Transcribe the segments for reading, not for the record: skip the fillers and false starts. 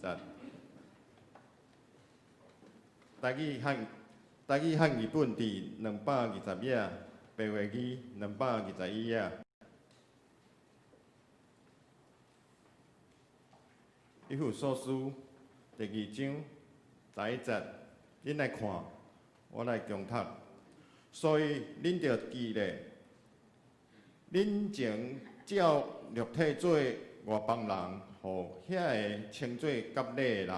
节。台语和日本伫220页，白话语221页。以弗所书第2章第1节，恁来看，我来强读。所以恁着记咧，恁前照肉体做外邦人，互遐个称做割礼的人，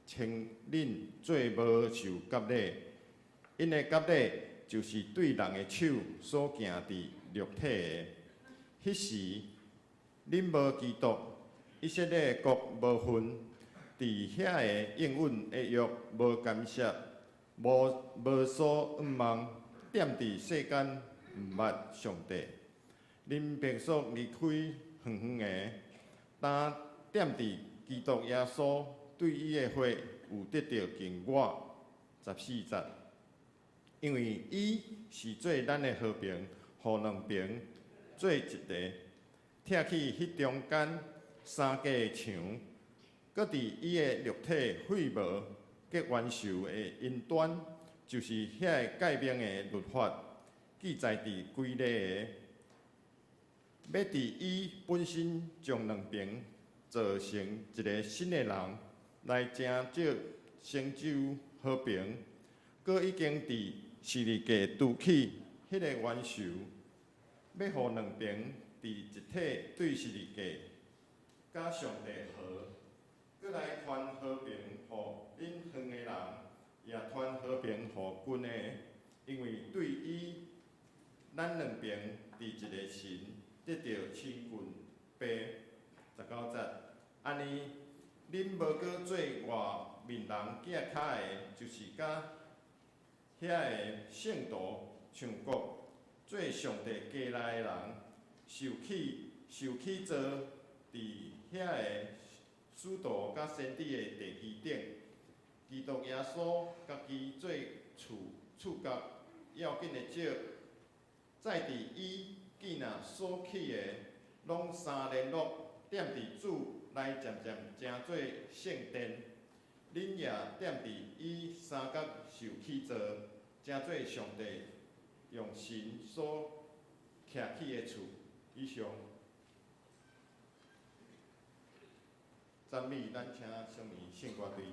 称恁做无受割礼。因的割礼就是对人的手所行伫肉体的。迄时恁无基督，以色列国无份，伫遐个应允的约无感谢，无所仰望。踮伫世间，毋捌上帝。恁平素离开远远的，但踮伫基督耶稣对伊的血有得到敬我。14节，因为伊是做咱的和平，互两边做一个，拆去迄中间三架的墙，搁伫伊的肉体废无结元首的因端。就是遐个诫命的律法，记载伫规例的，要伫伊本身将两边造成一个新的人，来成就和平。佮已经伫十字架拄起迄个元首，要互两边伫一体对十字架，甲上帝和，佮来传和平，互恁远的人。也传和平互近的，因为对伊咱两边伫一个神，得到亲近爸。19节，安尼恁无搁做外面人寄卡的，就是甲遐个圣徒唱国，做上帝家内的人，受起做伫遐个使徒甲先知的地基顶。基督耶稣家己做触角要紧的石，再伫伊见若所起的，拢三联络，踮伫主来渐渐成做圣殿。恁也踮伫伊三角受起造，成做上帝用神所徛起的厝。以上，赞美咱请圣名圣歌队。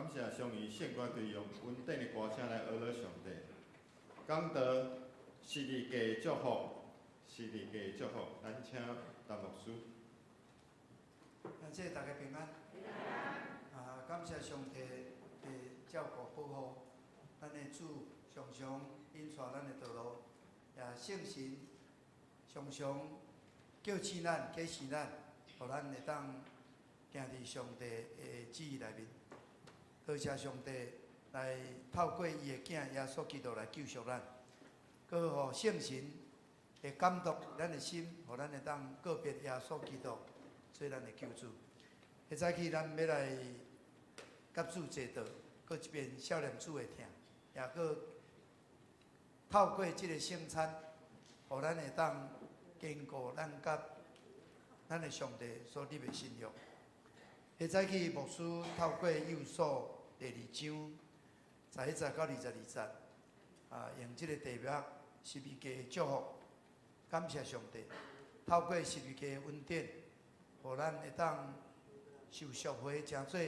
感谢上义献歌队用稳定的歌声来讹乐上帝，讲得是你家祝福，是你家祝福。咱请陈牧师。感谢大家平安。感谢上帝的照顾保护，咱的主常常引带咱的道路，也圣神常常叫醒咱、启示咱，互咱会当行伫上帝的旨意内面。多谢上帝来透过伊的囝耶稣基督来救赎咱，搁互圣神会感动咱的心，互咱会当告别耶稣基督做咱的救主。现早起咱要来甲主坐道，搁一边少年主的听，也搁透过即个圣餐，互咱会当坚固咱甲咱的上帝所立的信仰。现早起牧师透过幼所第2章11节到22节，用即个题目十字架的祝福，感谢上帝，透过十字架的恩典，互咱会当受赎回，成做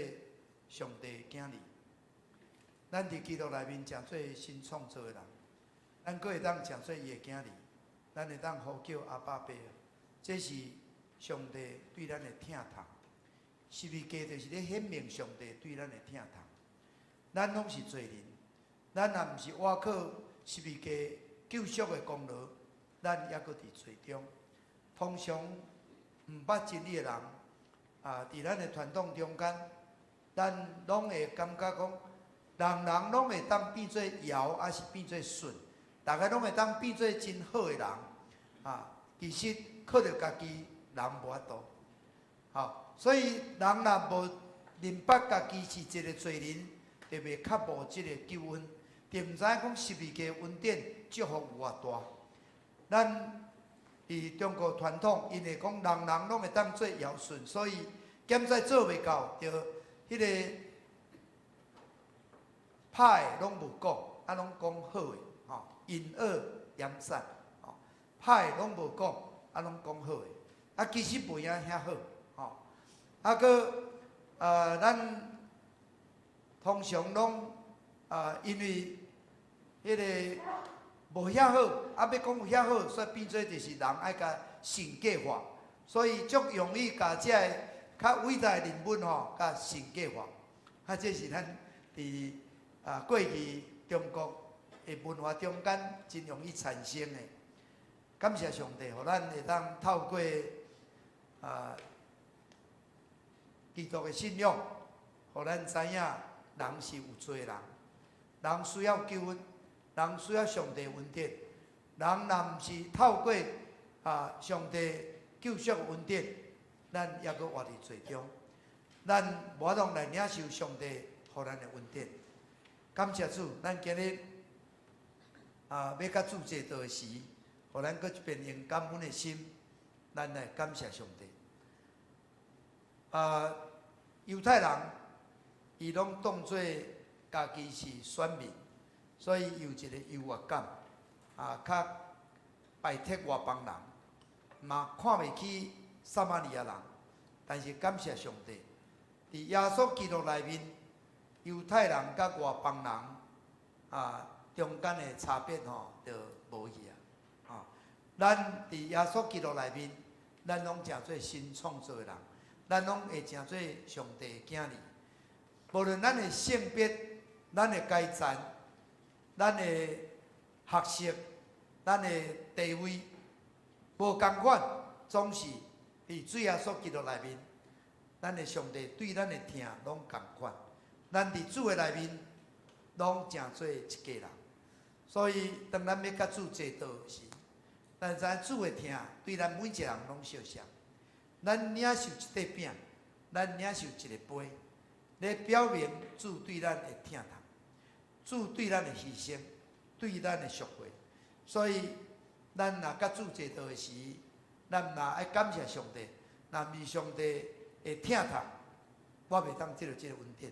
上帝的囝儿。咱伫基督内面成做新创造的人，咱阁会当成做伊的囝儿，咱会当呼叫阿爸爸。这是上帝对咱的疼痛。十字架就是咧显明上帝对咱的疼痛。咱拢是罪人，咱若毋是倚靠十字架救赎的功劳，咱还阁伫罪中。通常毋捌真理的人，伫咱的传统中间，咱拢会感觉讲，人拢会当变做尧，还是变做舜，大家拢会当变做真好的人，其实靠着家己人无法度。所以人若无明白家己是一个罪人，就袂较无即个救恩，就毋知影讲十字架恩典祝福有偌大。咱伫中国传统，因为讲人拢会当做尧舜，所以兼在做袂到，就迄个歹拢无讲，拢讲好的，隐恶扬善，歹拢无讲，拢讲好的，其实袂影遐好，咱通常拢因为迄个无遐好，要讲有遐好，所以变做就是人爱甲神格化，所以足容易甲遮个较伟大的人物甲神格化，这是咱伫过去中国的文化中间真容易产生的。感谢上帝，互咱会当透过基督的信仰，互咱知影人是有罪人，人需要救恩，人需要上帝恩典。人若毋是透过上帝救赎恩典，咱还阁活伫罪中，咱无法度来领受上帝互咱的恩典。感谢主，咱今日要甲主坐道的时，互咱阁一遍用感恩的心，咱来感谢上帝。犹太人，伊拢当作家己是选民，所以有一个优越感，较排斥外邦人，嘛看袂起撒玛利亚人。但是感谢上帝，伫耶稣基督内面，犹太人甲外邦人中间的差别就无去啊。咱伫耶稣基督内面，咱拢成做新创造的人。咱拢会成做上帝的囝儿，无论咱的性别、咱的阶层、咱的学识、咱的地位，无共款，总是伫主耶稣基督内面，咱的上帝对咱的疼拢共款。咱伫主的内面，拢成做一家人。所以当咱要甲主坐道时，咱知影主的疼对咱每一个人拢相像。咱领受一块饼，咱领受一个杯，来表明主对咱的疼痛，主对咱的牺牲，对咱的赎回。所以，咱若甲主坐道的时，咱若爱感谢上帝，若毋是上帝的疼痛，我袂当得到这个恩典。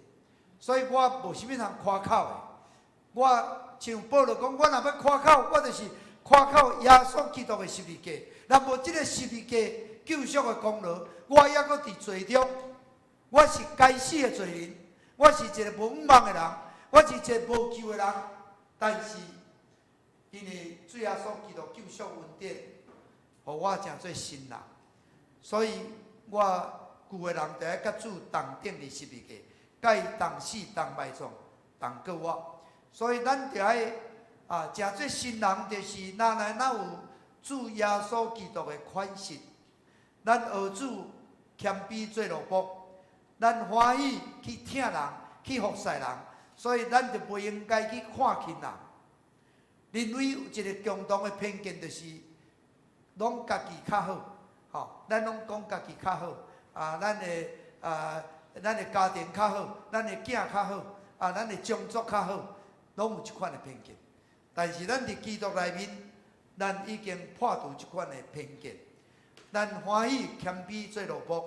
所以我无啥物通夸口的。我像保罗讲，我若要夸口，我就是夸口耶稣基督的十字架。若无这个十字架救赎的功劳，我还阁伫罪中，我是该死的罪人，我是一个无五望的人，我是一个无救的人。但是因为主耶稣基督救赎恩典，互我成做新人，所以我旧的人就要甲主同定伫十字架，甲伊同死同埋葬同过我。所以咱就要成做新人，就是哪有主耶稣基督的款式，咱学主谦卑做奴仆，咱欢喜去听人，去服侍人，所以咱就不应该去看轻人。人类有一个共同的偏见，就是拢家己较好，吼，咱拢讲家己较好，咱的家庭较好，咱的囝较好，咱的宗族较好，拢有这款的偏见。但是咱伫基督内面，咱已经破除这款的偏见。咱欢喜谦卑做奴仆，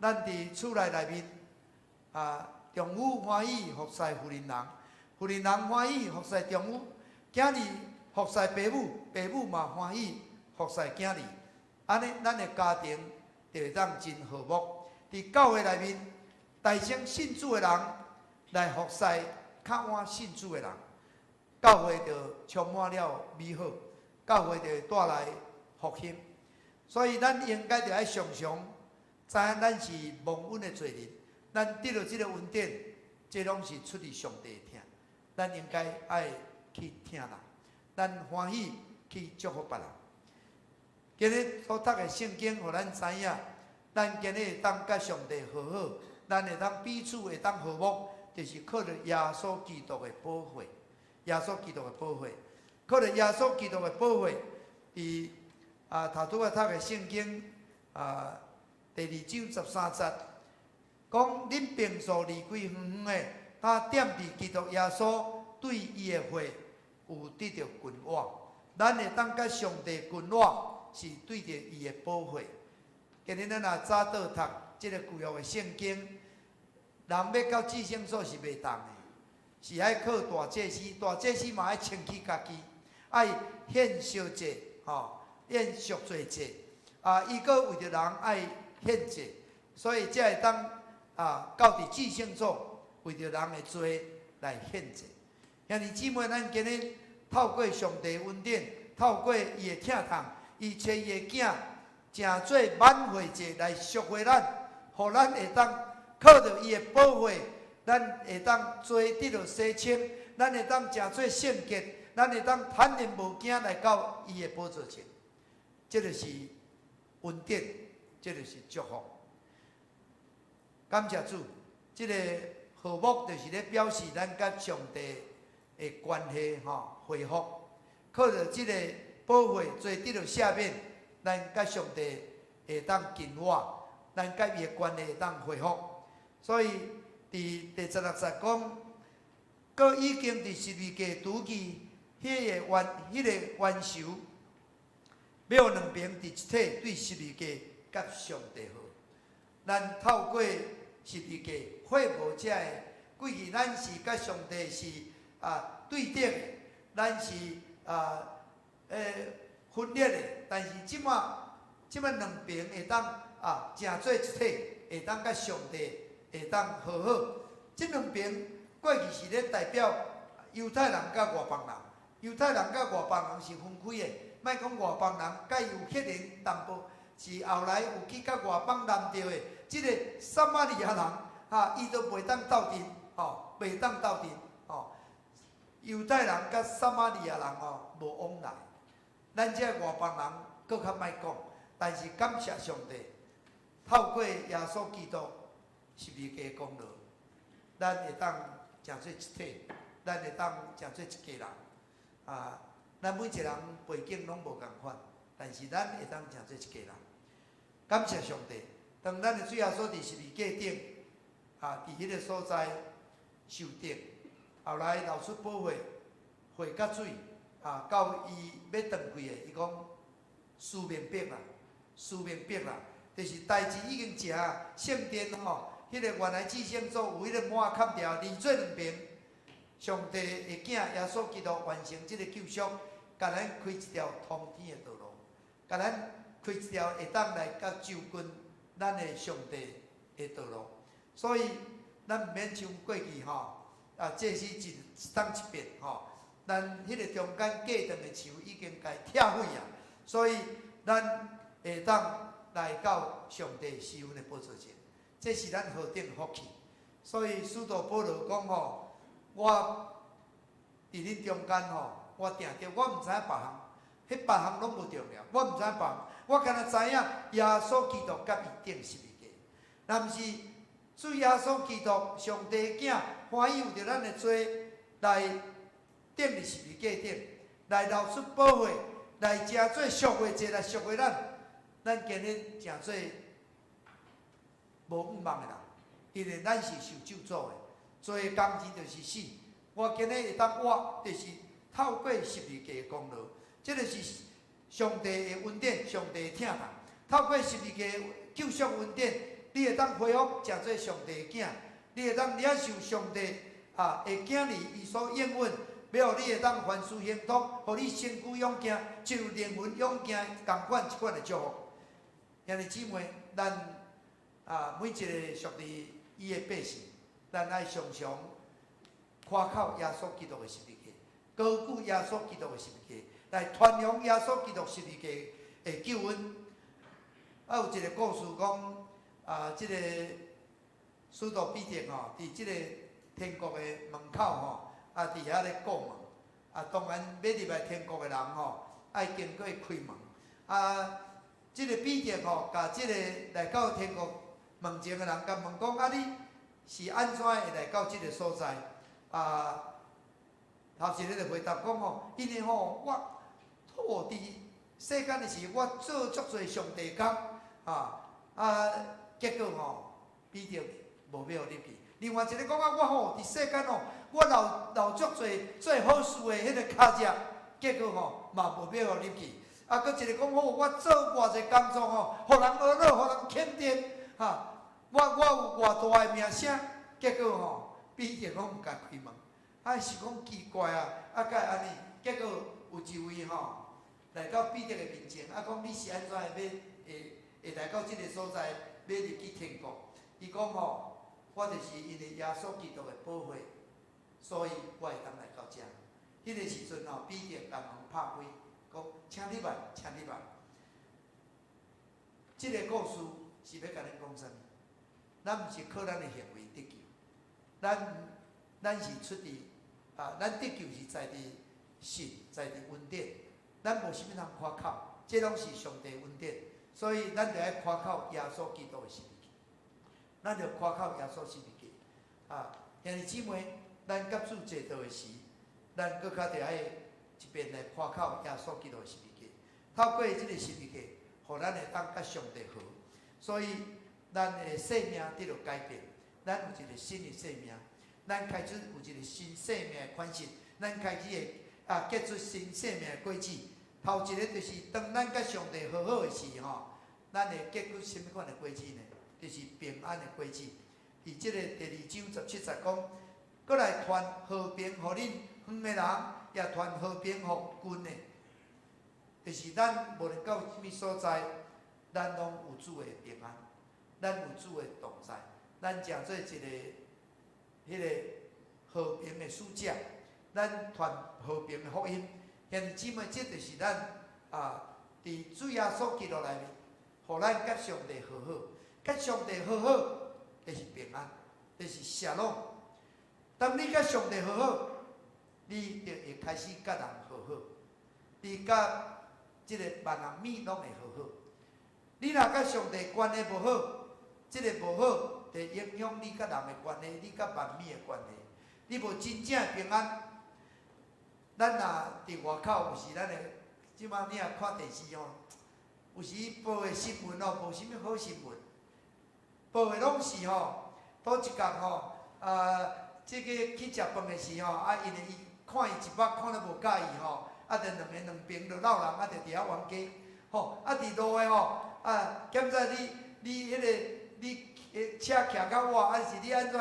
咱伫厝内面，丈夫欢喜服侍妇人人，妇人人欢喜服侍丈夫，囝儿服侍爸母，爸母嘛欢喜服侍囝儿。安尼，咱的家庭就会当真和睦。伫教会内面，大声信主的人来服侍较晚信主的人，教会就充满了美好，教会就会带来福音。所以，咱应该就要常常知影咱是蒙恩的罪人，咱得到这个恩典，这拢是出于上帝的听。咱应该爱去听人，咱欢喜去祝福别人。今日所读的圣经，互咱知影，咱今日会当甲上帝和好，咱会当彼此会当和睦，就是靠着耶稣基督的保护。耶稣基督的保护，靠着耶稣基督的保护，伫头拄仔读的圣经第2章13节，讲恁平素离开远远的，他踮伫基督耶稣对伊的会有得到君wat咱会当甲上帝君wat是对着伊的保护。今日咱若早倒读即个旧约的圣经，人要到至圣所是袂当的，是爱靠大祭司，大祭司嘛爱清起家己，爱献烧祭，献赎罪祭，伊阁为着人爱献祭，所以才会当到伫至圣所，为着人的罪来献祭。兄弟姊妹，咱今日透过上帝恩典，透过伊的疼痛，伊找伊的囝，诚做挽回祭来赎回咱，互咱会当靠着伊的保护，咱会当做得到洗清，咱会当诚做圣洁，咱会当坦然无惊来到伊的宝座前。这就是恩典，这就是祝福。感谢主，这个和睦就是咧表示咱甲上帝的关系恢复。靠着这个保护，做得到赦免，咱甲上帝会当近我，咱甲伊的关系会当恢复。所以伫第16节讲，佮已经伫十字架拄起迄个冤仇。要两边伫一体对十字架甲上帝好，咱透过十字架恢复这个，过去咱是甲上帝是对顶的，咱是分裂的，但是即马两边会当成做一体，会当甲上帝会当和好。即两边过去是咧代表犹太人甲外邦人，犹太人甲外邦人是分开的。莫讲外邦人，甲伊有血缘淡薄，是后来有去甲外邦南着的。即个撒玛利亚人，伊都袂当斗阵，袂当斗阵，犹太人甲撒玛利亚人无往来。咱这外邦人搁较莫讲，但是感谢上帝，透过耶稣基督十字架功劳，咱会当成做一体，咱会当成做一家人，咱每一个人背景拢无共款，但是咱会当成做一家人。感谢上帝，当咱的主耶稣伫十字架顶，伫迄个所在受定，后来流出宝血，血甲水，到伊要断开的，伊讲事明白啦，事明白啦，就是代志已经成，圣殿迄个原来至圣所有迄个抹砍掉，二做两边，上帝的囝耶稣基督完成这个救赎。甲咱开一条通天的道路，甲咱开一条会当来甲救军咱的上帝的道路。所以咱毋免像过去这是一当一遍咱迄个中间隔断的树已经该拆毁啊，所以咱会当来到上帝施恩的宝座前，这是咱何等福气！所以使徒保罗讲我伫恁中间我定着，我毋知影别项，迄别项拢无重要，我毋知影别项，我敢若知影耶稣基督甲伊顶十字架，若毋是主耶稣基督上帝囝欢喜有着咱的罪来顶伫十字架顶，来流出宝血，来真做赎回者，来赎回咱今日真做无毋望的人，因为咱是受咒诅的，做的工钱就是死。我今日会当活，就是透过十字架的功劳，这就是上帝的恩典，上帝的疼痛。透过十字架救赎恩典，你会当恢复真做上帝的囝，你会当领受上帝的囝儿伊所应允。要你会当凡事行通，互你身躯勇健，就如灵魂勇健同款一款的祝福。兄弟姊妹，咱每一个属于伊的百姓，咱爱常常夸口耶稣基督的十字架，高举耶稣基督的十字架，来传扬耶稣基督十字架的救恩。有一个故事讲，这个使徒彼得伫这个天国的门口伫遐咧过门，当然要入来天国的人爱经过开门，这个彼得甲这个来到天国门前的人甲问讲，你是安怎会来到这个所在？头一个就回答讲因为我伫世间的时，我做足侪上帝工结果彼得无要入去。另外一个讲我伫世间我留足侪做好事的迄个脚迹，结果嘛无要入去。佫一个讲我做偌济工作互人学乐，互人肯定我有偌大的名声，结果彼得讲毋敢开门，是讲奇怪甲会安尼？结果有一位来到彼得的面前，讲你是安怎会来到这个所在，要入去天国？伊讲我就是因为耶稣基督的宝血，所以我会当来到遮。迄个时阵彼得把门拍开，讲请你慢，请你慢。这个故事是要甲恁讲啥物？咱毋是靠咱的行为得救，咱是出伫咱得救是在伫神，在伫恩典，咱无啥物通夸口，这拢是上帝恩典，所以咱就爱夸口耶稣基督的十字架，咱就夸口耶稣十字架。兄弟姊妹，咱甲主坐道的时，咱搁较着爱一边来夸口耶稣基督的十字架，透过这个十字架，互咱会当甲上帝和，所以咱的生命得到改变，咱有一个新的生命，咱开始有一个新生命的款式，咱开始会结出新生命的果子。头一个就是当咱甲上帝和好的时咱会结出什么款的果子呢？就是平安的果子。伫这个第2章17节讲，搁来传和平，互恁远的人，也传和平互近的。就是咱无论到什么所在，咱拢有主的平安，咱有主的同在，咱诚做一个迄个和平的使者，咱传和平的福音。兄弟姊妹，这就是咱伫主耶稣基督内面，互咱甲上帝和好，甲上帝和好，就是平安，就是谢朗。当你甲上帝和好，你就会开始甲人和好，你甲这个万人米拢会和好。你若甲上帝关系无好，这个无好，就影响你甲人的关系，你甲万米的关系，你无真正的平安。咱若伫外口，有时咱会，即摆你若看电视有时报的新闻无啥物好新闻，报的拢是倒一工这个去食饭的时因为伊看伊一目看了无介意就两边就闹人，就伫遐冤家伫路的检查你迄个你车徛到我，是你安怎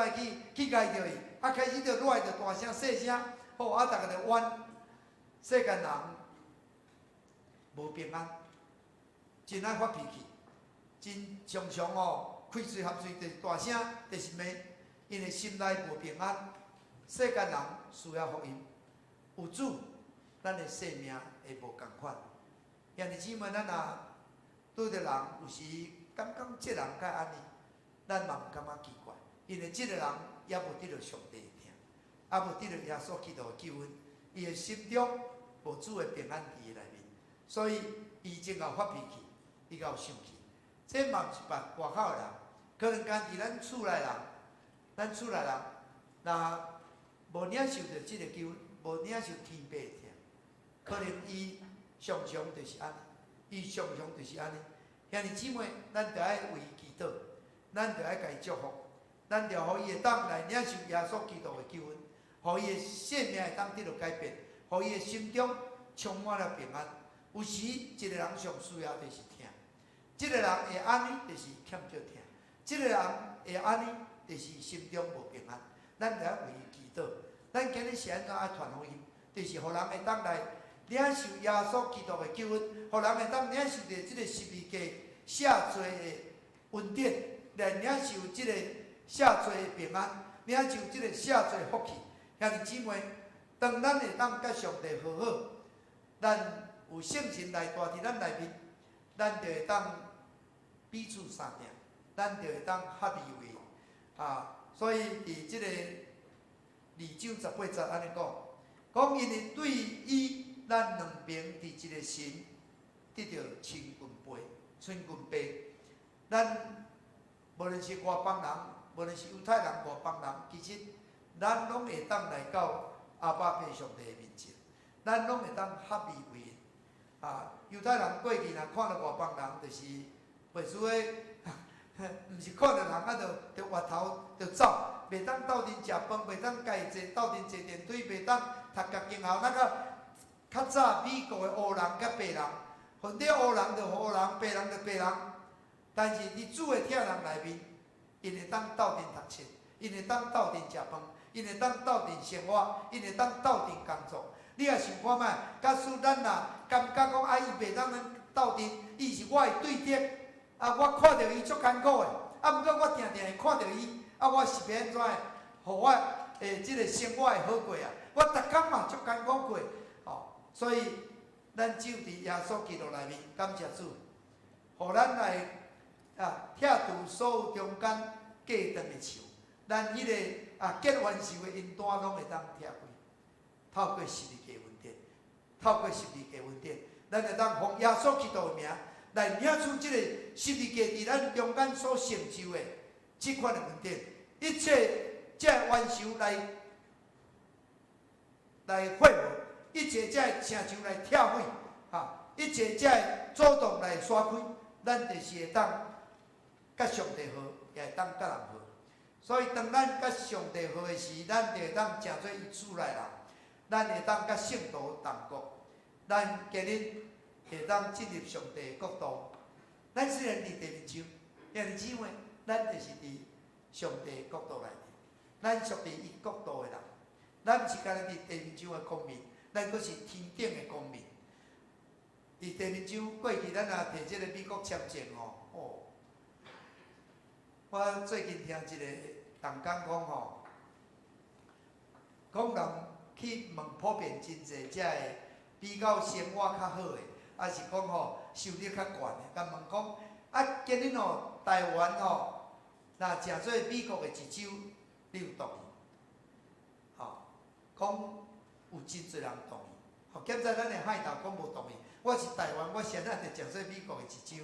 去害着伊？开始就赖着大声细声，大家就冤。世间人无平安，真爱发脾气，真常常开嘴合嘴就是大声，就是骂。因为心内无平安，世间人需要福音，有主，咱的生命会无共款。兄弟姊妹，咱若对着人有时感觉这人该安尼，咱嘛毋感觉奇怪，因为这个人也无得到上帝的疼，也无得到耶稣基督的救恩，伊的心中无主的平安伫伊内面，所以伊真够发脾气，伊够生气。这嘛毋是别外口的人，可能家己咱厝内人，咱厝内人若无领受着这个救恩，无领受天父的疼，可能伊常常就是安尼，伊常常就是安尼。兄弟姊妹，咱着爱为伊祈祷，咱着爱甲伊祝福，咱着互伊会当来领受耶稣基督的救恩，互伊的生命会当得到改变，互伊的心中充满了平安。有时一个人上需要就是疼，这个人会安尼就是欠着疼，这个人会安尼就是心中无平安。咱着爱为伊祈祷。咱今日是安怎爱传福音？就是互人会当来领受耶稣基督的救恩，互人会当领受着这个十字架赦罪的恩典，来领受这个赦罪的平安，领受这个赦罪的福气。兄弟姊妹，当咱会当甲上帝和好，咱有圣神来住伫咱内面，咱就会当彼此相听，咱就会当合而为所以伫这个2章18节安尼讲，因为对伊咱两边伫一个神得到千斤倍。咱无论是外邦人，无论是犹太人、外邦人，其实咱拢会当来到阿爸父上帝的面前，咱拢会当合而为一。犹太人过去若看到外邦人，就是袂输诶，毋是看到人就滑头就走。袂当斗阵食饭，袂当家己坐斗阵坐电梯，袂当读甲经校。较早美国的黑人甲白人，分了黑人就黑人，白人就白人。但是伫主的疼人内面，因会当斗阵读册，因会当斗阵食饭，因会当斗阵生活，因会当斗阵工作。你也想看卖，假使咱若感觉讲伊袂当咱斗阵，伊是我的对敌，我看到伊足艰苦的，毋过我定定会看到伊。我是要安怎的，互我即个生活会好过啊！我逐工嘛足艰苦过，所以咱就伫耶稣基督内面，感谢主，互咱来拆除所有中间隔断的树，咱迄个结冤仇的因端拢会当拆开，透过十字架恩典，透过十字架恩典，咱会当奉耶稣基督的名来领取即个十字架伫咱中间所成就的即款的恩典。一切这冤仇来毁灭，一切这城墙来拆毁，一切这阻挡来刷开，咱就是会当甲上帝好，也会当甲人好。所以当咱甲上帝好的时，咱就会当成做伊厝内人，咱会当甲圣徒同国，咱今日会当进入上帝的国度。咱虽然伫地面上，兄弟姊妹，咱就是伫上帝国度内面，咱属于伊国度的人，咱毋是干那伫地面上的公民，咱阁是天顶的公民。伫地面上过去，咱若摕即个美国签证我最近听一个人讲讲人去问普遍真济，即个比较生活较好的，还是讲收入较悬的，甲问讲今日台湾若诚做美国的一州，你有同意？讲有真侪人同意。检在咱的海头讲无同意。我是台湾，我先就诚做美国的一州。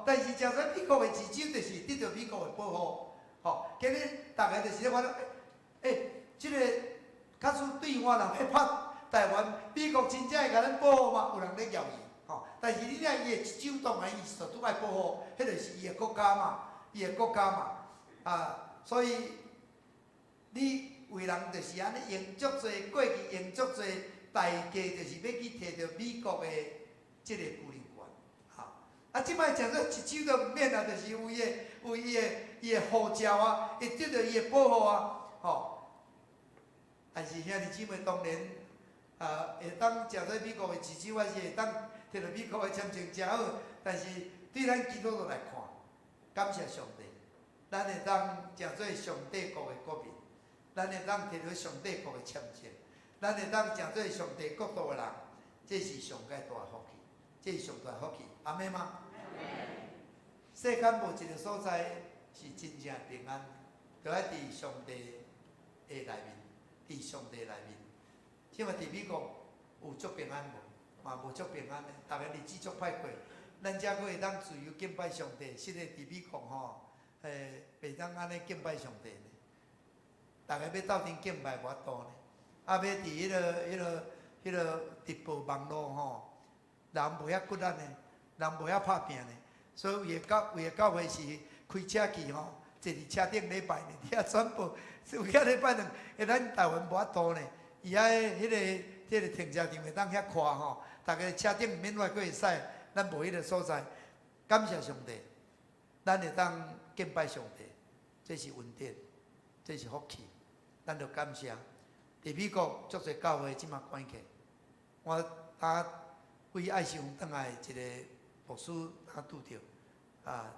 但是诚做美国的一州，就是得到美国的保护。今日大家就是咧看到，即个假使对岸人咧拍台湾，美国真正会甲咱保护吗？有人咧谣言。但是你若伊的一州当然伊是绝对爱保护，迄就是伊的国家嘛。所以你为人就是安尼用足侪过去用足侪代价，就是要去摕到美国的即个居留权。即摆诚说一州都毋免就是有伊的护照会得到伊的保护但是兄弟姊妹当然会当诚说美国的一州，还是会当摕到美国的签证真好，但是对咱基督徒来看，感谢上帝。咱会当成做上帝国的国民，咱会当摕到上帝国的签证，咱会当成做上帝国度的人，这是上界大福气，这是上大福气，阿妹吗？世间无一个所在是真正平安，就爱伫上帝的内面，伫上帝内面。即嘛伫美国有足平安无？嘛无足平安的，逐个日子足歹过。咱遮佫会当自由敬拜上帝，实在伫美国吼，袂当安尼敬拜上帝呢。逐个要斗阵敬拜无法度呢。啊，要伫迄个直播网络吼，人无遐骨力呢，人无遐拍拼呢。所以为个教会是开车去吼，坐伫车顶礼拜呢，遐全部有遐礼拜两，咱台湾无法度呢。伊遐迄个停车场会当遐看吼，逐个车顶免外佫会使，咱无迄个所在。感谢上帝，咱会当敬拜上帝，这是恩典，这是福气，咱着感谢。伫美国足侪教会即马关起，我为爱心转来一个牧师拄着，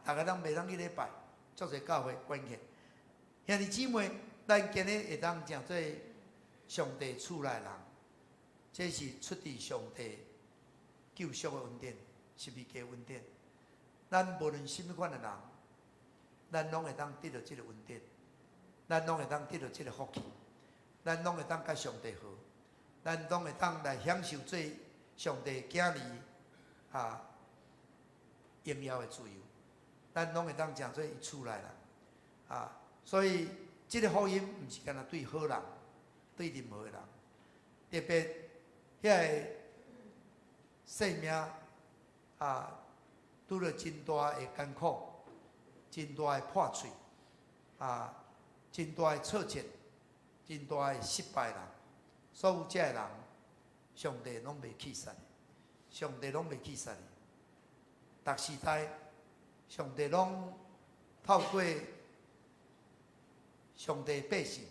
逐个人袂当去礼拜，足侪教会关起。兄弟姊妹，咱今日会当成做上帝厝内人，这是出自上帝救赎的恩典，十字架恩典。咱无论什么款的人，咱拢会当得到这个恩典，咱拢会当得到这个福气，咱拢会当甲上帝好，咱拢会当来享受做上帝囝儿荣耀的自由，咱拢会当成做伊厝内人所以这个福音毋是干那对好人，对任何人，特别遐个生命拄着真大的艰苦，真大的破碎真大的挫折，真大的失败人，所有这人，上帝拢袂弃杀，上帝拢袂弃杀。逐时代，上帝拢透过上帝百姓，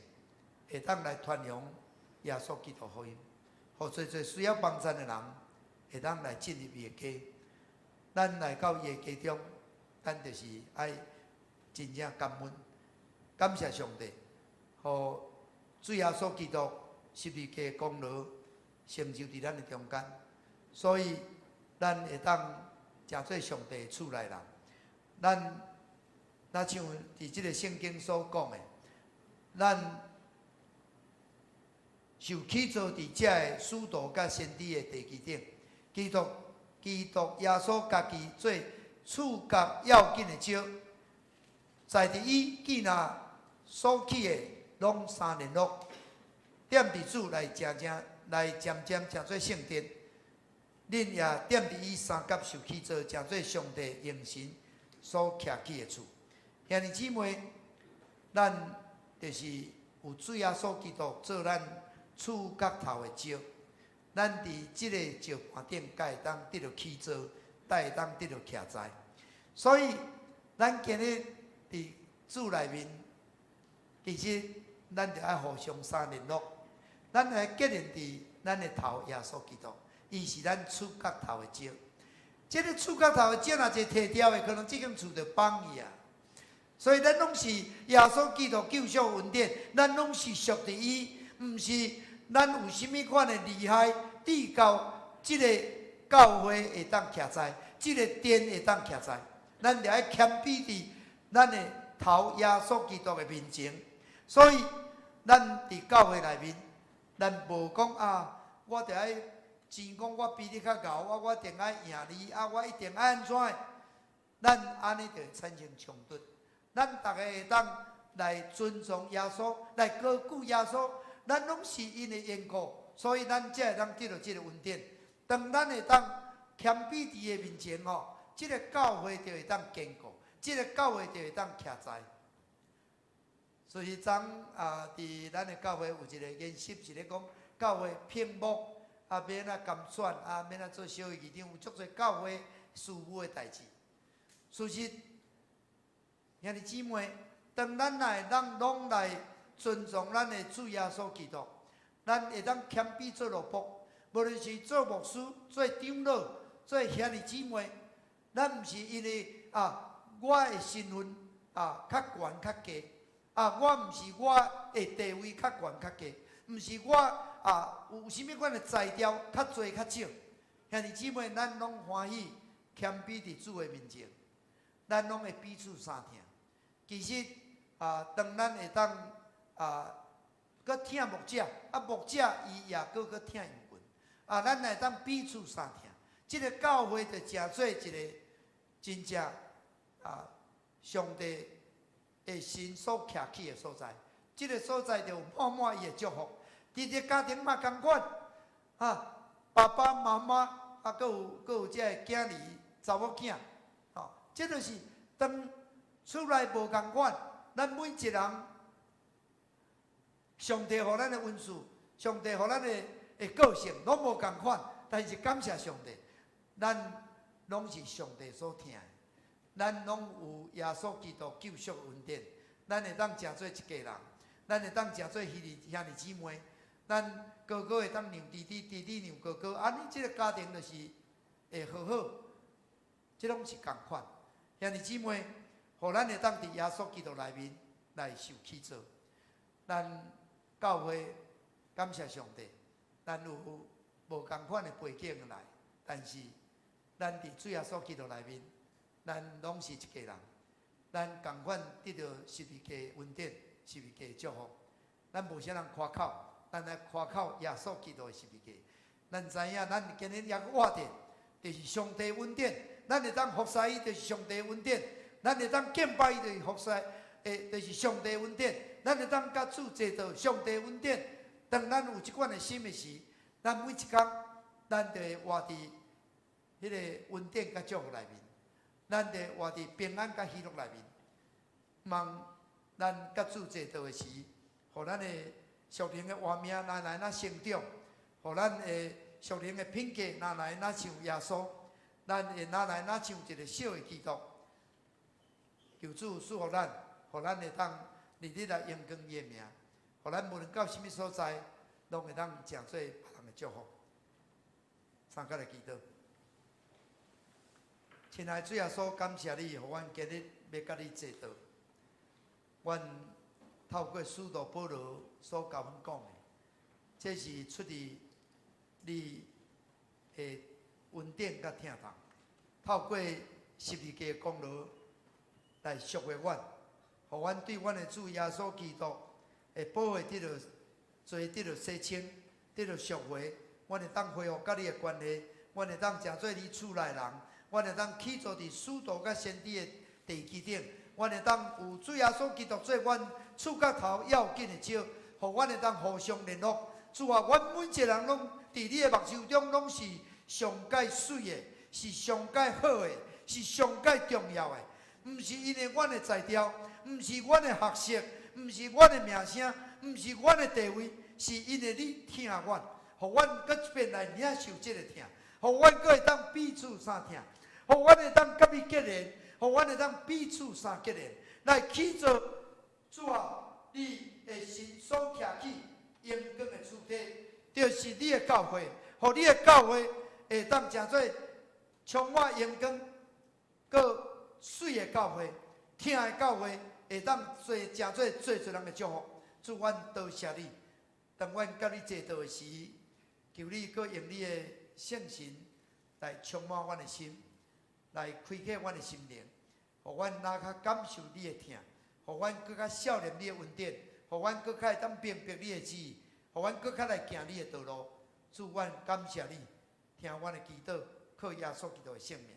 会当来传扬耶稣基督福音，互最最需要帮助的人，会当来进入伊的家。咱来到伊的家中，咱就是爱真正感恩，感谢上帝，互主耶稣基督十字架功劳成就伫咱的中间，所以咱会当成做上帝的厝内人。咱像伫即个圣经所讲的，咱受起造伫遮的使徒甲先知的地基顶，基督耶稣家己做厝角要紧的招，在伫伊既若所起的拢三联络，点伫主来渐渐成做圣殿。恁也点伫伊三角受起造，成做上帝用神所徛起的厝。兄弟姊妹，咱就是有主耶稣基督做咱厝角头的石，咱伫即个石盘顶，才会当得到起造，才会当得到徛在。所以，咱今日伫主内面，其实咱就爱互相相联络，咱来结连伫咱的头耶稣基督，伊是咱厝角头的石。即个厝角头的石，若是摕掉的，可能即间厝就崩去啊。所以，咱拢是耶稣基督救赎恩典，咱拢是属伫伊，毋是咱有甚物款的厉害，地到即个教会会当徛在，即个殿会当徛在，咱就爱谦卑伫咱的头耶稣基督的面前。所以，咱伫教会内面，咱无讲我着爱钱讲我比你较牛，我一定爱赢你，我一定爱安怎的？咱安尼就会产生冲突。咱大家会当来尊重耶稣，来高举耶稣，咱拢是因的缘故，所以咱才会当得到这个恩典。当咱会当谦卑伫伊面前这个教会就会当坚固，这个教会就会当徛在。所以伫咱的教会有一个研习，是咧讲教会聘牧免甘选免做小会议长，有足侪教会事务的代志。事实。兄弟姊妹，当咱拢来尊重咱的主耶稣基督，咱会当谦卑做奴仆，无论是做牧师、做长老、做兄弟姊妹，咱毋是因为我的身份较悬较低，我毋是我的地位较悬较低，毋是我有啥物款的材料较侪较少。兄弟姊妹，咱拢欢喜谦卑伫主的面前，咱拢会彼此相听。其实当咱会当搁听牧者，牧者伊也搁听因群，咱会当彼此相听。即个教会就诚做一个真正上帝的心所徛起的所在。即个所在就有满满伊的祝福。伫个家庭嘛共款，爸爸妈妈搁有即个囝儿、查某囝，即就是当厝内无共款，咱每一人，上帝互咱的恩赐，上帝互咱的个性拢无共款，但是感谢上帝，咱拢是上帝所疼的，咱拢有耶稣基督救赎恩典，咱会当诚做一家人，咱会当诚做兄弟姊妹，咱哥哥会当让弟弟，弟弟让哥哥，安尼即个家庭就是会和好，即拢是共款。兄弟姊妹，互咱会当伫耶稣基督内面来受起造。咱教会感谢上帝，咱有无共款的背景来，但是咱伫主耶稣基督内面，咱拢是一家人，咱共款得到十字架的恩典，十字架的祝福。咱无啥人夸口，咱来夸口耶稣基督的十字架。咱知影，咱今日也活着，就是上帝恩典。咱会当服侍伊，就是上帝恩典；咱会当敬拜伊，就是服侍，就是上帝恩典。咱会当甲主坐到上帝恩典。当咱有即款的心的时，咱每一工，咱就会活伫迄个恩典甲祝福内面，咱就会活伫平安甲喜乐内面。望咱甲主坐到的时，互咱的属灵的活命哪来哪成长，互咱的属灵的品格哪来哪像耶稣。咱会哪来哪像一个小的基督，求主赐福咱，互咱会当日日来荣光伊的名，互咱无论到什么所在，拢会当诚做别人的祝福。参加来祈祷，亲爱的主耶稣，感谢你，互阮今日要甲你坐道。阮透过使徒保罗所甲阮讲的，这是出自你的恩典甲疼痛，透过十字架的功劳来赎回阮，互阮对阮的主耶稣基督的宝血得到得到洗清，得到赎回，阮会当恢复甲你的关系，阮会当诚做你厝内人，阮会当起坐伫使徒甲先知的地基顶，阮会当有主耶稣基督做阮厝角头要紧的招，互阮会当互相联络。主啊，阮每一个人拢伫你的目睭中拢是上界水的，是上界好的，是上界重要的。毋是因为阮的才调，毋是阮的学识，毋是阮的名声，毋是阮的地位，是因为你疼阮，互阮搁一遍来领受这个疼，互阮搁会当彼此相疼，互阮会当甲你结连，互阮会当彼此相结连，来起做主啊，你的心所徛起荣光的主体，就是你的教会，互你的教会会当诚做充满荣光、搁水的教会，疼的教会，会当做诚做人的祝福。主，阮多谢你，当阮甲你坐道的时，求你搁用你的圣神来充满阮的心，来开启阮的心灵，互阮哪较感受你的疼，互阮搁较少年你的恩典，互阮搁较会当明白你的旨意，互阮搁较来行你的道路。主，阮感谢你，听阮的祈祷，靠耶稣基督的圣名。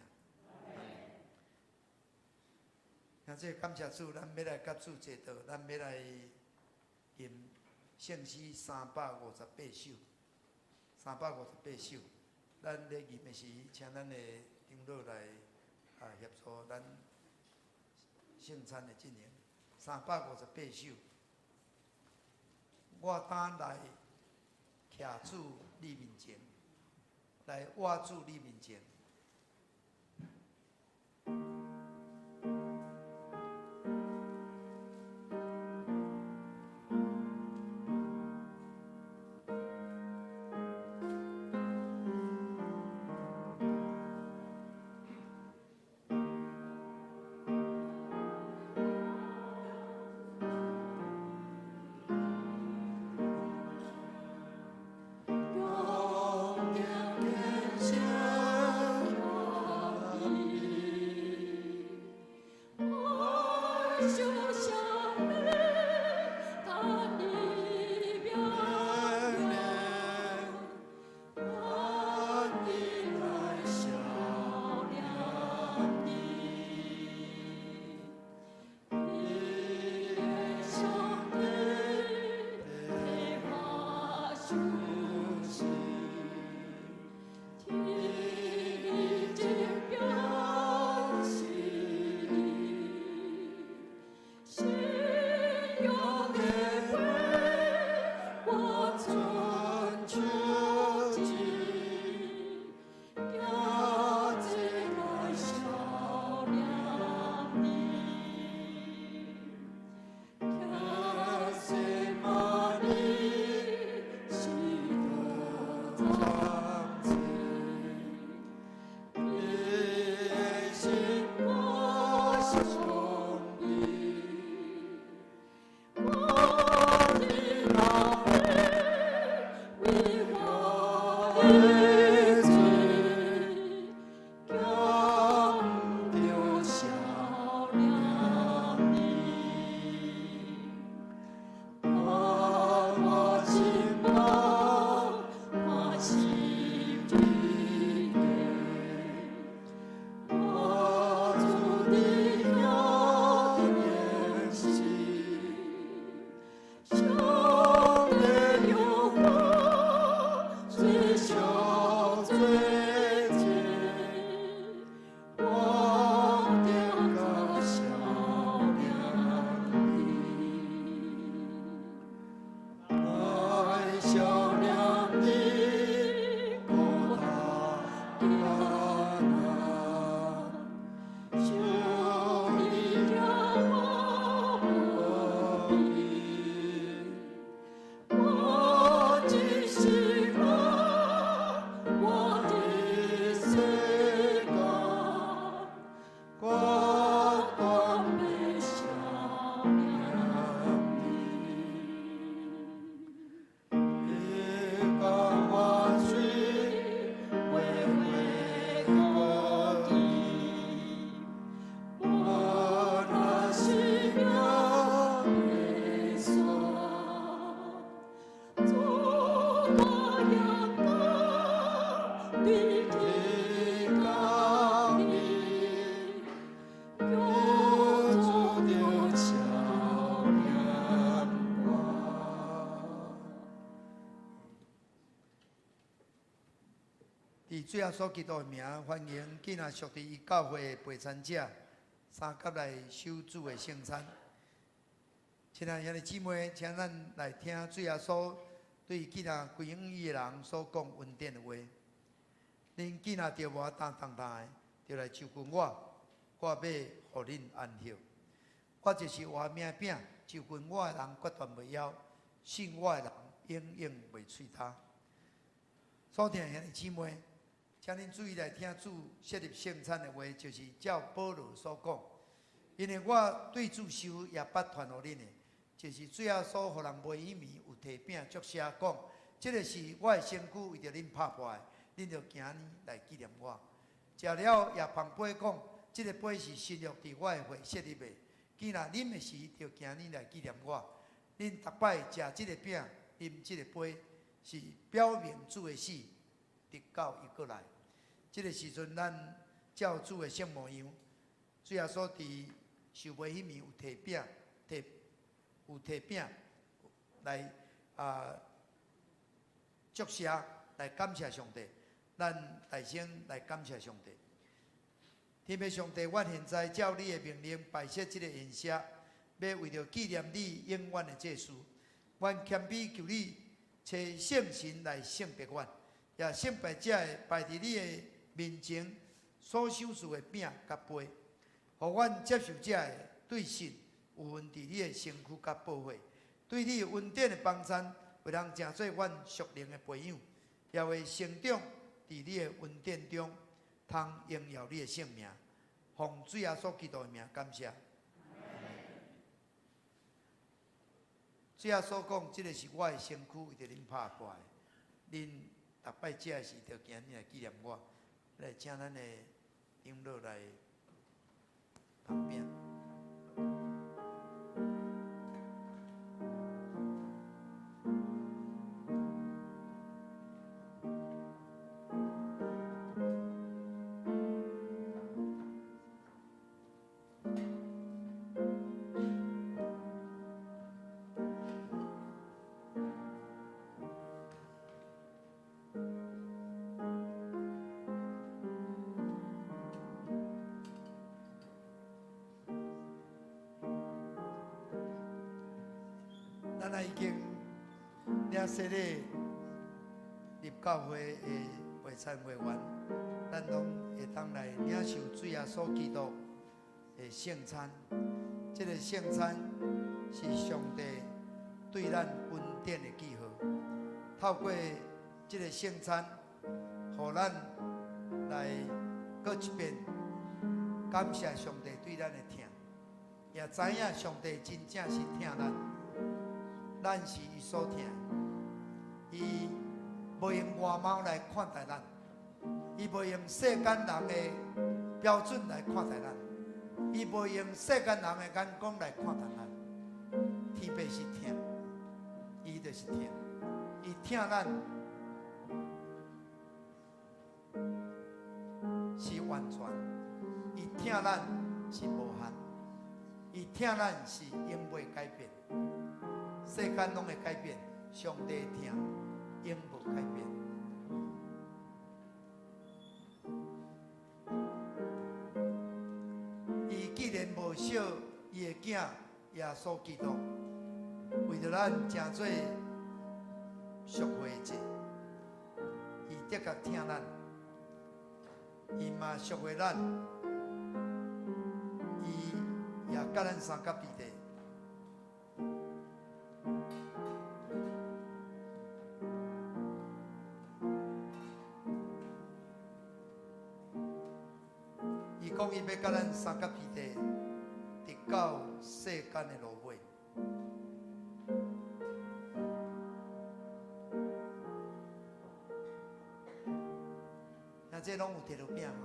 那这感谢主，咱要来甲主坐道，咱要来吟圣诗358首，358首。咱咧吟的时，请咱的长老来协助咱圣餐的进行。358首，我当来徛主你面前，来活主你面前。以主耶稣基督的名，欢迎今仔属地教会的陪参者三甲来守主的圣餐。亲爱兄弟姊妹，请咱来听主耶稣对今仔归永义的人所讲恩典的话。恁今仔着我担当的，就来求问我，我要互恁安息。我就是活命饼，求问我的人决断袂枵，信我的人永远袂喙焦。所听兄弟姊妹。请恁注意来听主设立圣餐的话，就是照保罗所讲。因为我对主收也捌传互恁的，就是主耶稣互人袂伊面有提饼作写讲，这个是我的身躯为着恁拍破的，恁着今日来纪念我。食了也捧杯讲，这个杯是新约伫我的血设立的，既然啉的时着今日来纪念我。恁逐摆食这个饼，啉这个杯，是表明主的死，直到伊过来。这个时阵，咱照主的圣模样，主耶稣伫受杯迄面有提饼，提饼来祝谢，来感谢上帝。咱大声来感谢上帝。天父上帝，阮现在照你的命令摆设这个宴席，要为着纪念你永远的祭祀。阮谦卑求你，找圣神来圣别阮，也圣别者的摆伫你的面前所守住的饼甲杯，互阮接受者的对神有份伫你的身躯甲保护，对你恩典的帮衬，会当成做阮属灵的培养，也会成长伫你的恩典中，通荣耀你的圣名。奉主耶稣基督的名感谢。主耶稣讲，这个是我的身躯，为着恁拍破的，恁逐摆食的时，着今日来纪念我。来，请咱的音乐来旁边。咱已经领洗礼入教会的陪参会员，咱拢会当来领受主耶稣基督的圣餐。这个圣餐是上帝对咱恩典的记号。透过这个圣餐，互咱来过一遍感谢上帝对咱的疼，也知影上帝真正是疼咱。咱是伊所疼，伊无用外貌来看待咱，伊无用世间人的标准来看待咱，伊无用世间人的眼光来看待咱。天父是疼，伊就是疼，伊疼咱是完全，伊疼咱是无限，伊疼咱是永袂改变。世间拢会改变，上帝疼永无改变。伊既然无惜伊的囝耶稣基督，为着咱诚做赎回者，伊的确疼咱，伊嘛赎回咱，伊也甲咱三甲彼得。伊讲伊要甲咱三甲彼得，直到世间的落尾。这拢有摕到饼吼，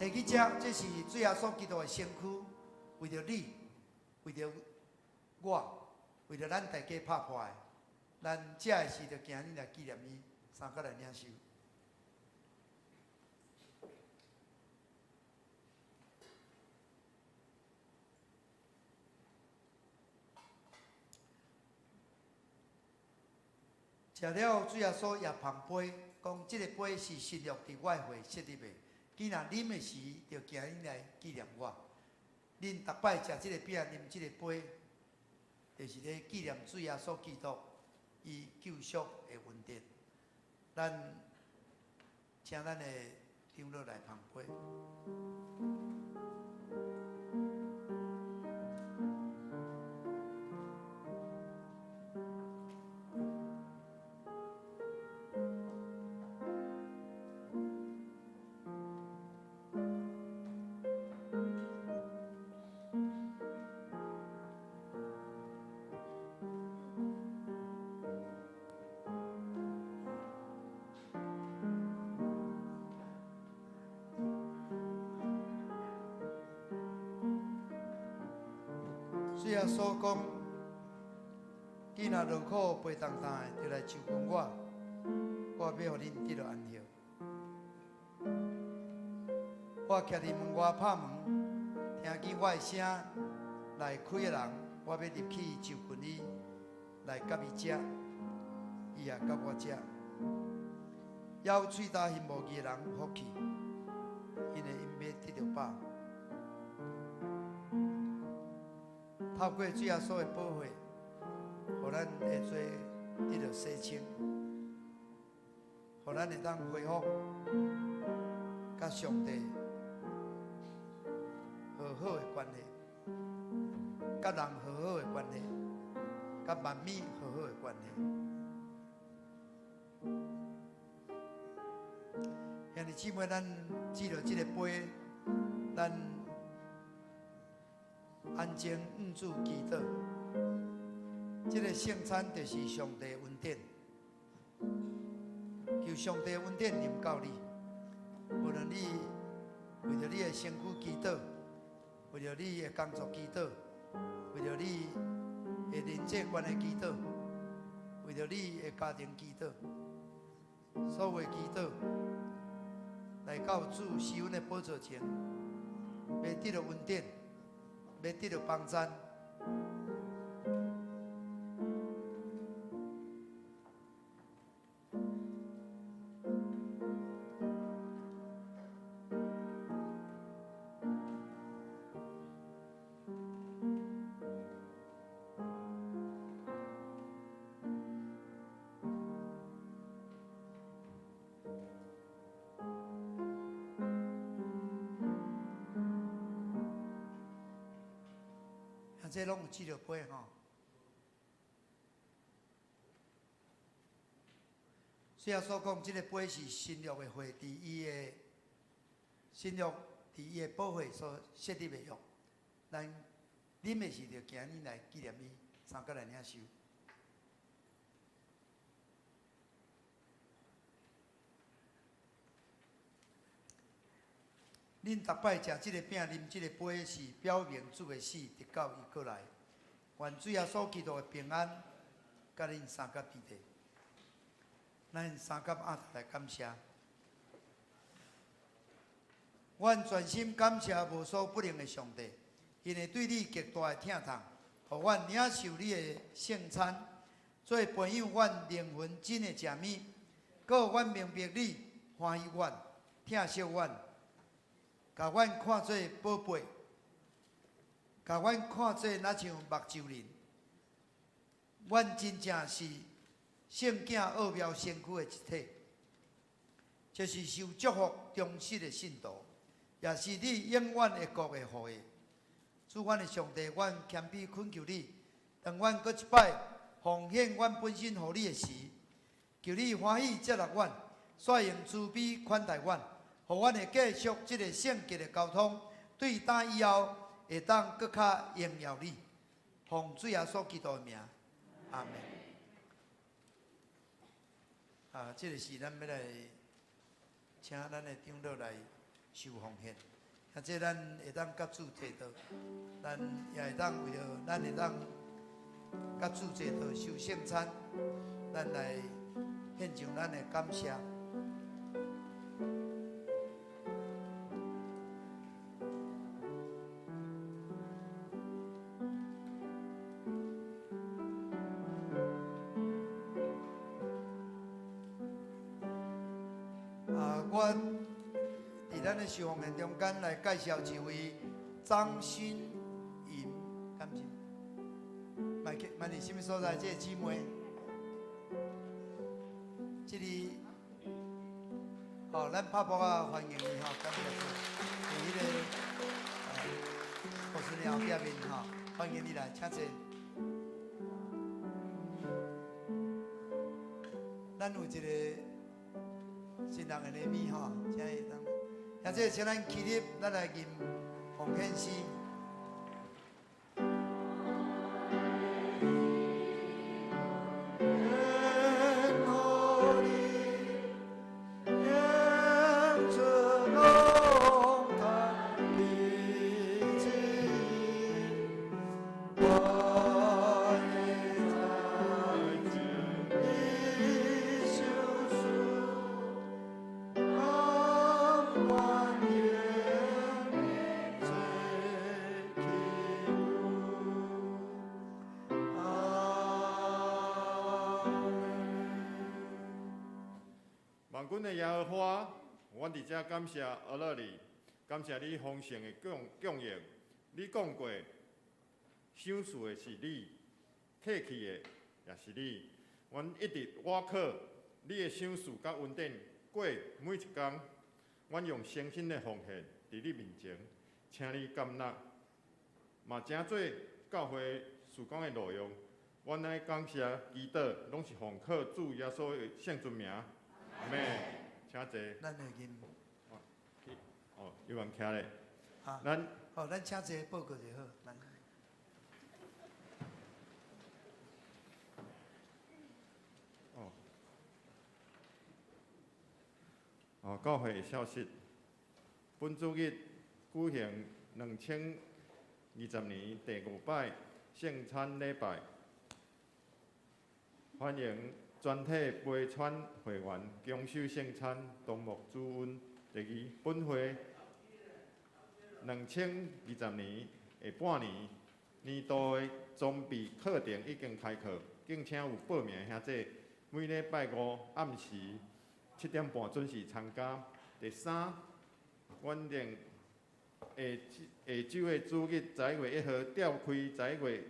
摕去食，这是主耶稣基督的身躯，为着你，为着我，为着咱大家拍破的，咱食的时就今日来纪念伊，三角来领受。食了，主耶稣也捧杯，讲这个杯是新约伫我的血设立的。既然啉的时，就今日来纪念我。恁逐摆食这个饼，啉这个杯，就是咧纪念主耶稣基督伊救赎的恩典。咱请咱的长老来捧杯。主耶稣讲，既然劳苦背重担的，就来求问我，我要互恁得到安息。我徛伫门外拍门，听见我的声来开的人，我要入去就近伊，来甲伊食，伊也甲我食。还有嘴焦耳无语的人有福气，因为因要得到饱。透过主耶稣的保护，互咱会做得到洗清，互咱会当恢复甲上帝和好的关系，甲人和好的关系，甲万物和好的关系。兄弟姊妹，咱记着这个杯，咱安静恩主祈祷，这个圣餐就是上帝恩典，求上帝恩典临到你，无论你为着你的身躯祈祷，为着你的工作祈祷，为着你的人际关系祈祷，为着你的家庭祈祷，所有的祈祷来到主施恩的宝座前，要得到恩典。要得到帮赞，这拢有记着杯吼。主耶稣讲，这个杯是新约的血，伫伊的新约，伫伊的保血所设立的约。咱啉的时，就今日来纪念伊，三角来领受。恁逐摆食即个饼、啉即个杯，是表明主的死，直到伊过来。愿主耶稣基督的平安，甲恁三甲平地。咱三甲阿来感谢。阮全心感谢无所不能的上帝，因为对你极大的疼痛，互阮领受你的圣餐，做培养阮灵魂真的食物，搁阮明白你欢喜阮，疼惜阮，甲阮看做宝贝，甲阮看做若像目睭人。阮真正是圣经奥妙身躯的一体，就是受祝福忠实的信徒。也是你永远会国的后裔。主阮的上帝，阮谦卑恳求你，当阮搁一摆奉献阮本身予你的时，求你欢喜接纳阮，率用慈悲款待阮，互阮会继续这个圣洁的交通，对打以后会当搁较荣耀你。奉主耶稣基督的名，阿门。这个是咱要来请咱的长老来受奉献，啊，这咱会当甲主提到，咱也会当为着咱会当甲主提到受圣餐，咱来献上咱的感谢。我伫咱的受奉献中间来介绍一位张新颖，敢是？买伫什么所在？这个姊妹，这里，咱拍拍啊，欢迎你哈，感谢主。伫迄个护士娘后壁面哈，欢迎你来，请坐。咱有一个新人的礼物哈，请会当。现在请咱起立，咱来念奉献诗。万军的耶和华，阮伫遮感谢阿乐你，感谢你丰盛的供应。你讲过，赏赐的是你，客气的也是你。阮一直倚靠你的赏赐甲恩典过每一天。阮用诚心的奉献伫你面前，请你甘纳，嘛正做教会事工的路用。阮爱感谢祈祷，拢是奉靠主耶稣的圣尊名。阿妹，请坐。咱会念。有人徛咧。咱咱请坐报告就好。教会消息，本主日举行2020年第5摆圣餐礼拜，欢迎全体陪餐会员共守圣餐，同沐主恩。第二，本会2020年下半年年度的装备课程已经开课，敬请有报名的兄弟，每礼拜5暗时7点半准时参加。第三，阮定下周的主日11月1号召开11月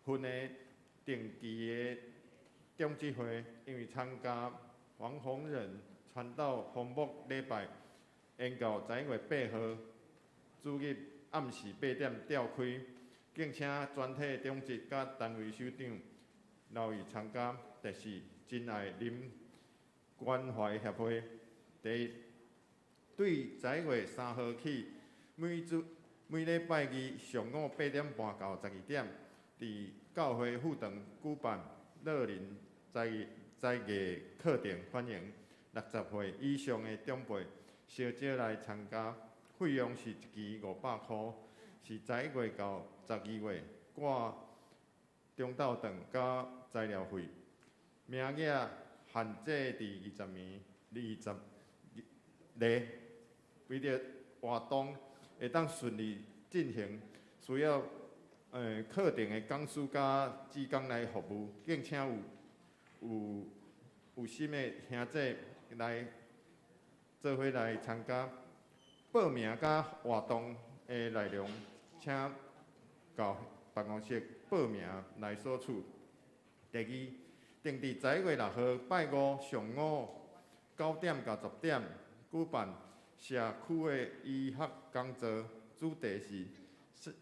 份的定期的中旨会，因为参加黄宏仁传道红木礼拜，延到11月8号主日暗时8点召开，敬请全体中职甲单位首长留意参加。第四，真爱林关怀协会，第一，对11月3号起，每礼拜二上午8点半到12点，伫教会副堂举办乐龄才艺课程，欢迎60岁以上的长辈小姐来参加。费用是1期500块，是11月到12月，挂中昼顿甲材料费。名额限制伫20名，20个，为着活动会当顺利进行，需要课程的讲师甲志工来服务，敬请有心的兄弟来做伙来参加。报名甲活动的内容，请到办公室报名来索取。第二，定伫11月6号拜五上午9点到10点举办社区的医学讲座，主题是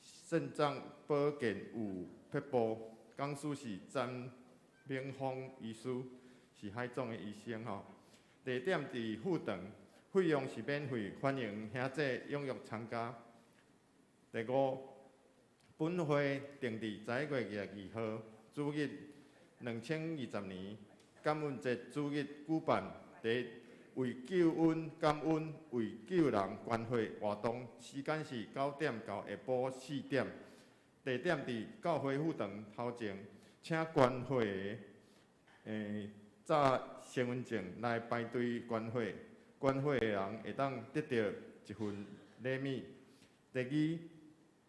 肾脏保健有撇步，讲师是詹明峰医师，是海总的医生吼。地点伫富长，费用是免费，欢迎兄弟踊跃参加。第五，本会定伫11月22号主日2020年感恩节主日举办第为救恩感恩为救人关怀活动，时间是9点到下晡4点，地点伫教会富堂头前，请关会早身份证来排队关会，关会的人会当得到一份礼物。第二，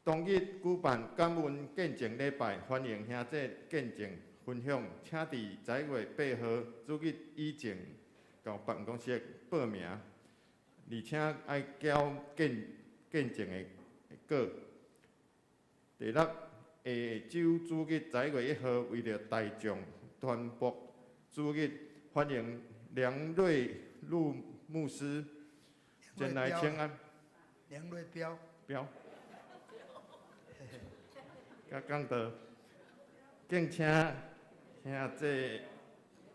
当日举办感恩见证礼拜，欢迎兄弟见证分享，请伫11月8号主日以前到办公室报名，而且爱交见证的稿。第六，下周主日11月1号，为了大众传播主日，欢迎梁瑞禄牧师前来请安。梁瑞标。甲讲到，敬请兄弟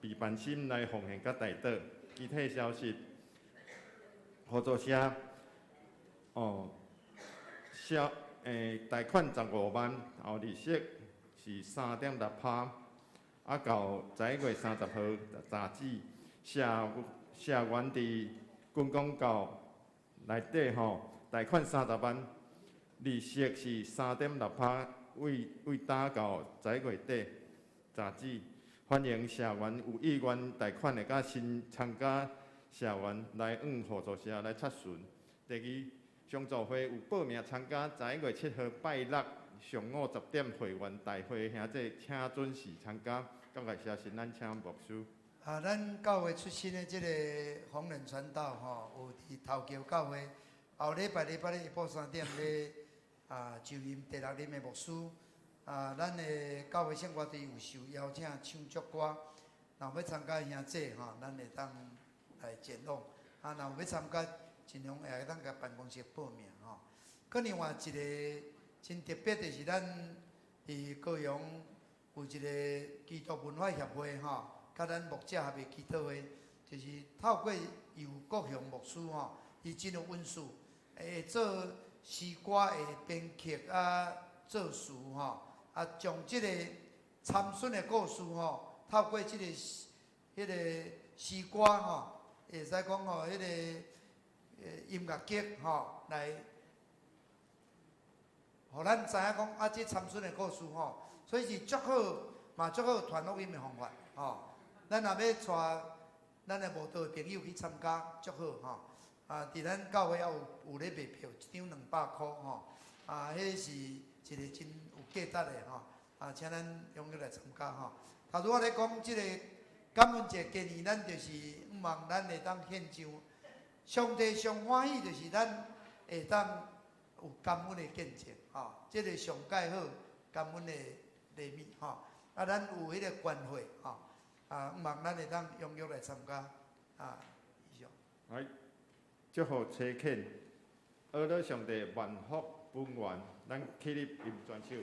备办心来奉献甲代祷。具体消息，合作社贷款15万，后利息是3.6%，到11月30号查止，社员伫军公告内底贷款30万，利息是3.6%，为打到11月底查止。欢迎社员有意愿贷款的甲新参加社员来向合作社来查询。第二，相助会有报名参加11月7号拜六上午10点会员大会，兄弟请准时参加。感谢社神，咱请牧师。咱教会出身的这个弘仁传道有伫头桥教会，后礼拜日下晡3点咧就任第6任的牧师。咱的教会圣歌队有受邀请唱祝歌，若要参加兄弟咱会当来前往。若有要参加，尽量会当甲办公室报名佮另外一个真特别的是，咱伫高雄有一个基督文化协会甲咱牧者合的祈祷会，就是透过由国雄牧师伊真有本事，会做诗歌的编曲作词将即个参孙的故事透过即个迄个诗歌会使讲迄个音乐剧来，互咱知影讲即参孙的故事所以是足好，嘛足好传福音的方法咱若要带咱的无道的朋友去参加，足好伫咱教会也有咧卖票，一张200块迄是一个真有价值的请咱踊跃来参加头拄仔咧讲即个感恩节，今年咱就是毋望咱会当献上，上帝上欢喜就是咱会当有感恩的见证即个上介好感恩的礼物咱有迄个关会毋望咱会当踊跃来参加以上。来，祝福车肯，阿拉上帝万福本源，咱起立吟专首。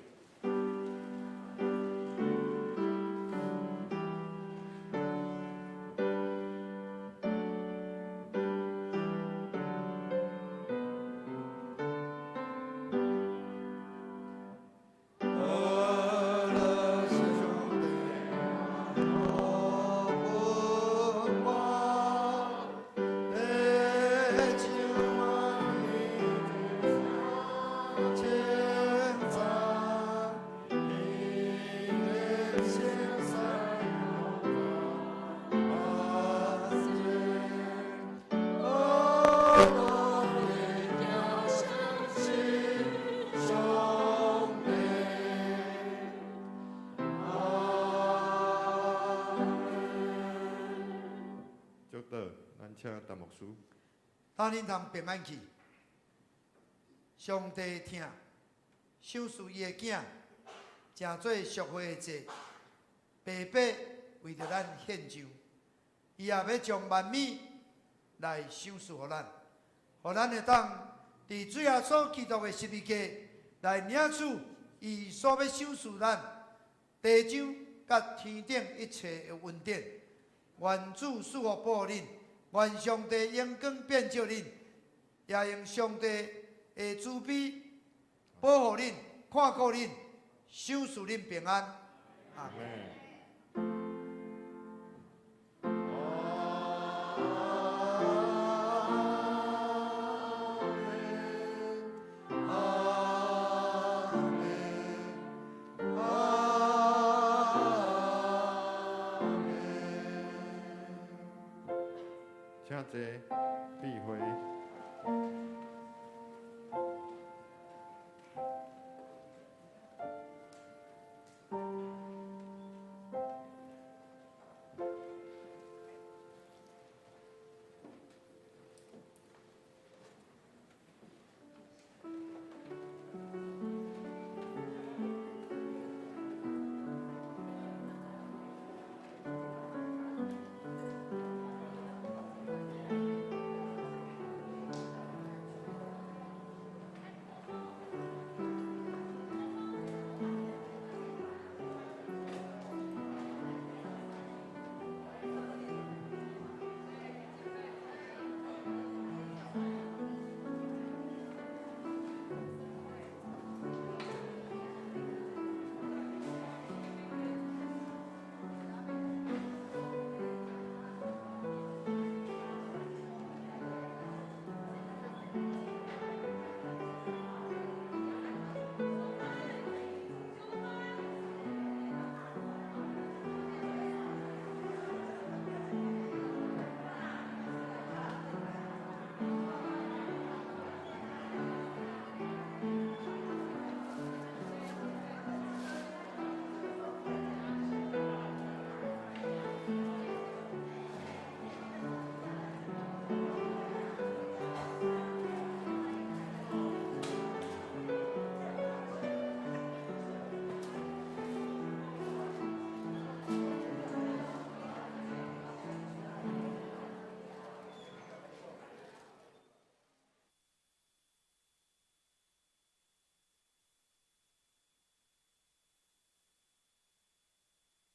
请陈牧师。当恁通平安去。上帝听，赏赐伊的囝，诚做赎回的祭，白白为着咱献上。伊也要将万米来赏赐予咱，互咱会当伫最后所基督的十字架来领取伊所要赏赐咱地上甲天顶一切的恩典。愿主赐福保护恁，愿上帝阳光遍照恁，也用上帝的慈悲保护恁、看顾恁、赏赐恁平安。阿门。请坐，闭会。